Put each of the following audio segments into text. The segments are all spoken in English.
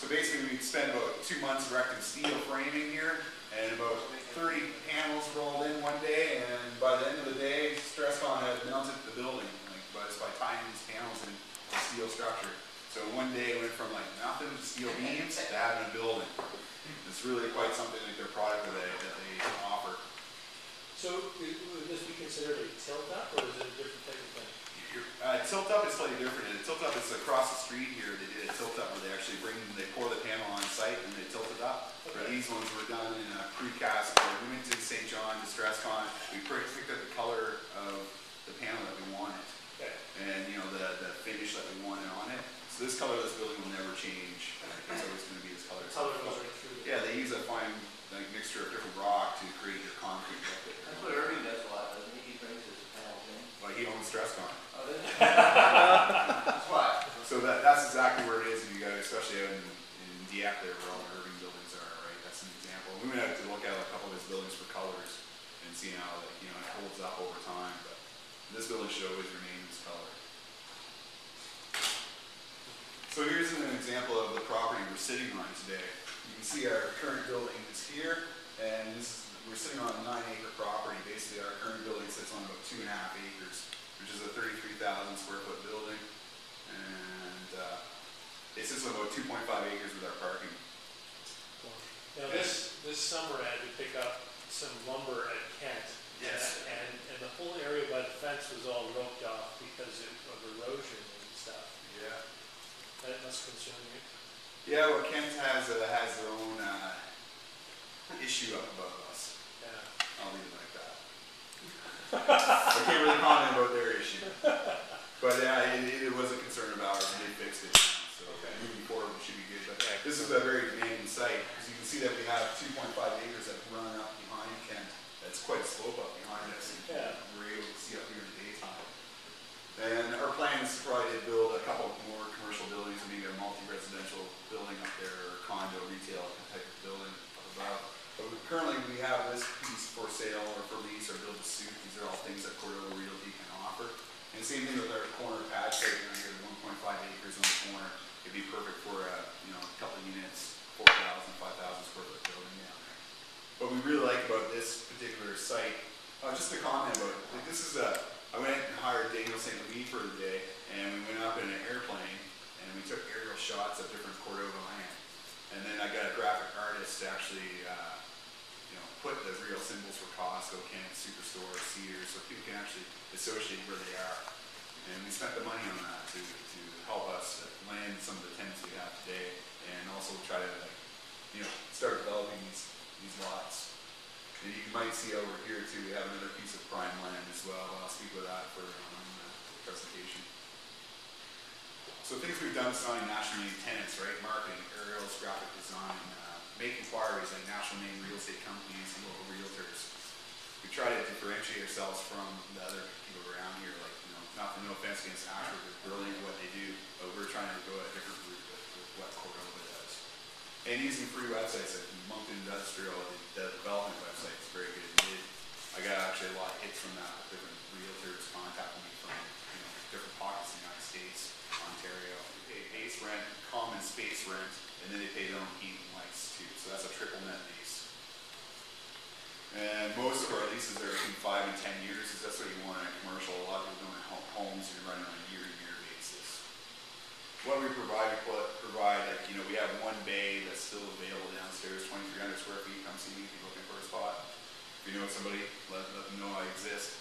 basically we spent about 2 months erecting steel framing here, and about 30 panels rolled in one day, and by the end of the day, StressCon had mounted the building, like by tying these panels in the steel structure. So one day it went from like nothing to steel beams to having a building. It's really quite something like their product that they offer. So would this be considered a tilt-up, or is it a different type of thing? Tilt-up is slightly different. A tilt-up is across the street here. They did a tilt-up where they actually they pour the panel on site and they tilt it up. Okay. But these ones were done in a precast. We went to St. John to StressCon. We picked up the color of the panel that we wanted, okay, and you know the finish that we wanted on it. So this color of this building will never change. It's always going to be this color. Yeah, they use a fine mixture of different rock to create your concrete. That's what Irving does a lot, doesn't he? He brings his panels in. Well, he owns StressCon. Oh, does he? That's why. So that's exactly where it is. If you go, especially out in Dieppe there, where all the Irving buildings are, right? That's an example. We went out to look at a couple of his buildings for colors and see how it holds up over time. But this building should always remain this color. So here's an example of the property we're sitting on today. You can see our current building is here, and we're sitting on a 9-acre property. Basically, our current building sits on about 2.5 acres, which is a 33,000 square foot building, and it sits on about 2.5 acres with our parking. Now this summer I had to pick up some lumber at Kent. Yes. And the whole area by the fence was all roped off because of erosion and stuff. Yeah. That must concern you. Yeah, well, Kent has their own issue up above us. Yeah. I'll leave it like that. I can't really comment about their issue. But yeah, it was a concern of ours, and they fixed it. So moving forward, it should be good. But this is a very demanding site, because you can see that we have 2.5 acres that run up behind Kent. That's quite a slope up behind us. Yeah. We're able to see up here in the daytime. And our plan is to probably build a couple more commercial buildings, maybe a multi-residential building up there, or condo, retail type of building up above. But currently we have this piece for sale or for lease or build to suit. These are all things that Cordova Realty can offer. And same thing with our corner pad site down here, the 1.5 acres on the corner. It'd be perfect for a couple of units, 4,000, 5,000 square foot building down there. What we really like about this particular site, just a comment about it. Like this is I went and hired Daniel St. Louis for the day, and we went up in an airplane, and we took aerial shots of different Cordova land. And then I got a graphic artist to actually, put the real symbols for Costco, Kent, Superstore, Sears, so people can actually associate where they are. And we spent the money on that to help us land some of the tenants we have today, and also try to, start developing these lots. And you might see over here too, we have another piece of prime land as well. I'll speak with that for the presentation. So things we've done sign national name tenants, right? Marketing, aerials, graphic design, make inquiries like national name real estate companies and local realtors. We try to differentiate ourselves from the other people around here. Like, no offense against Ashford, they're brilliant at what they do, but we're trying to go a different route with what Cordova does. And using free websites like Mapleton Industrial, the development website is very good. I got actually a lot of hits from that. Different realtors contacting me from different pockets of the United States, Ontario. They pay base rent, common space rent, and then they pay their own heat and lights too. So that's a triple net lease. And most of our leases are between 5 and 10 years, because that's what you want in a commercial. A lot of people don't have homes, you're running on a year-to-year basis. What we provide, we have one bay that's still available downstairs, 2,300 square feet. Come see me if you're looking for a spot. If you know somebody, let them know I exist.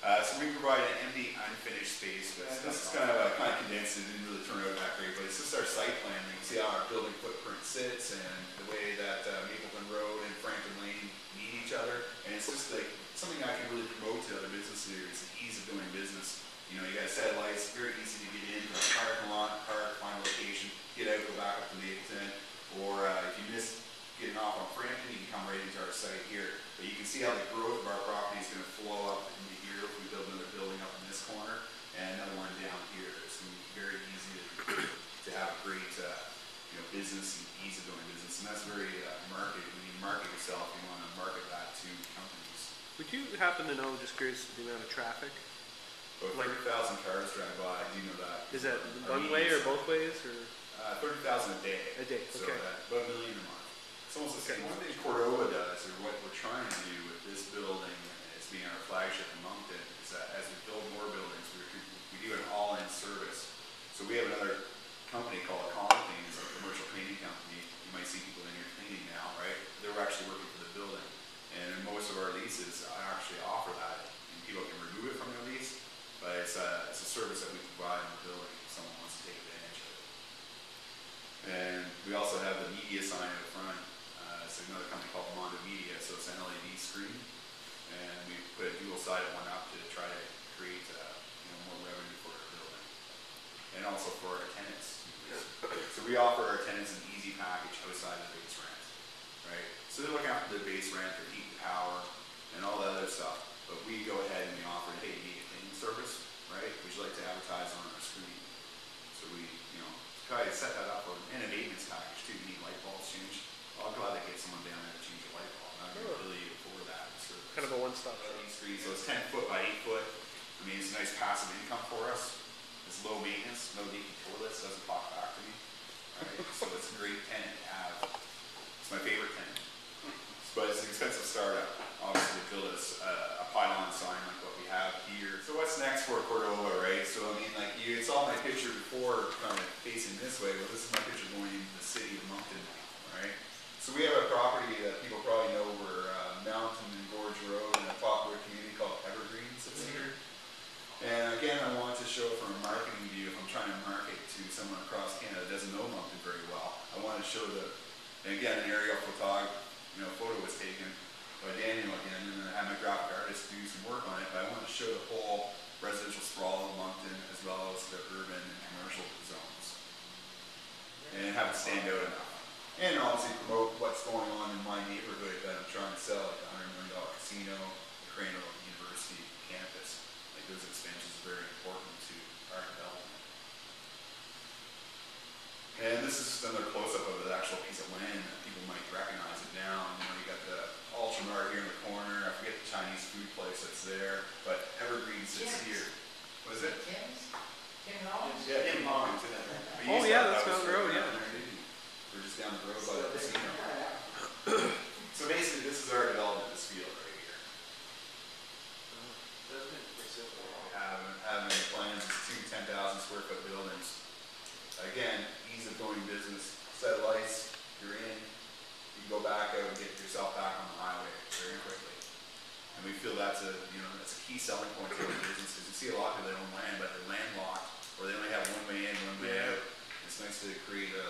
So we provide an empty, unfinished space. This is kind of condensed. It didn't really turn out that great, but it's just our site plan. You can see how our building footprint sits and the way that Mapleton Road and Franklin Lane meet each other. And it's just like something I can really promote to other business leaders. The ease of doing business. You got satellites, very easy to get in, parking lot, park, find a location, get out, go back up to Mapleton. Or if you miss getting off on Franklin, you can come right into our site here. But you can see how the growth of our property is going to flow up into here if we build another building up in this corner and another one down here. It's going to be very easy to have a great business and ease of doing business. And that's very marketing. When you market yourself, you want to market that to companies. Would you happen to know, just curious, the amount of traffic? About 30,000 cars drive by. Do you know that? Is that one way or both ways? Or 30,000 a day. A day, So okay. about $1 million a month. It's almost the Okay. same. One thing Cordova does, or what we're trying to do with this building as being our flagship in Moncton, is that as we build more buildings, we do an all-in service. So we have another company called Clean, it's a commercial cleaning company. You might see people in here cleaning now, right? They're actually working for the building. And in most of our leases, I actually offer that. And people can remove it from their lease, but it's a service that we provide in the building if someone wants to take advantage of it. And we also have the media sign out front. It's another company called Mondo Media, so it's an LED screen. And we put a dual-sided one up to try to create more revenue for our building. And also for our tenants. So we offer our tenants an easy package outside of the base rent, right? So they're looking after the base rent, their heat and power, and all that other stuff. But we go ahead and we offer, hey, you need a cleaning service, right? Would you like to advertise on our screen? So we, try to set that up, and a maintenance package too. You need light bulbs changed. I'll gladly get someone down there to change a light bulb. I'm not really for that service. Kind of a one-stop shop. LED screen, so it's 10 foot by 8 foot. I mean, it's a nice passive income for us. It's low maintenance, no leaking toilets, doesn't talk back to me. Right? So it's a great tenant to have. It's my favorite tenant. But it's an expensive startup. Obviously, to build a pylon sign like what we have here. So what's next for Cordova, right? So I mean, like you saw my picture before, kind of facing this way. Well, this is my picture going into the city of Moncton now, right? So we have a property that people probably know where Mountain and Gorge Road in a popular community called Evergreen sits here. And again, I wanted to show from a marketing view, if I'm trying to market to someone across Canada that doesn't know Moncton very well, I want to show and again, an aerial photo was taken by Daniel again, and I had my graphic artist do some work on it, but I wanted to show the whole residential sprawl of Moncton as well as the urban and commercial zones. And have it stand out enough. And obviously promote what's going on in my neighborhood that I'm trying to sell, like the $100 million casino, the Crandall University campus. Like those expansions are very important to our development. And this is just another close-up of the actual piece of land that people might recognize it now. You got the Ultramart here in the corner. I forget the Chinese food place that's there, but Evergreen sits here. What is it? Tim's? Tim Rollins? Yeah, Tim Rollins. Oh yeah, that's down the road, yeah. We're just down the road by the casino. So basically, this is our development, this field right here. Having plans is two 10,000 square foot buildings. Again, ease of doing business. Set of lights, you're in. You can go back out and get yourself back on the highway very quickly. And we feel that's a key selling point to our business because you see a lot of people that own land, but they're landlocked or they only have one way in, one way out. It's nice to create a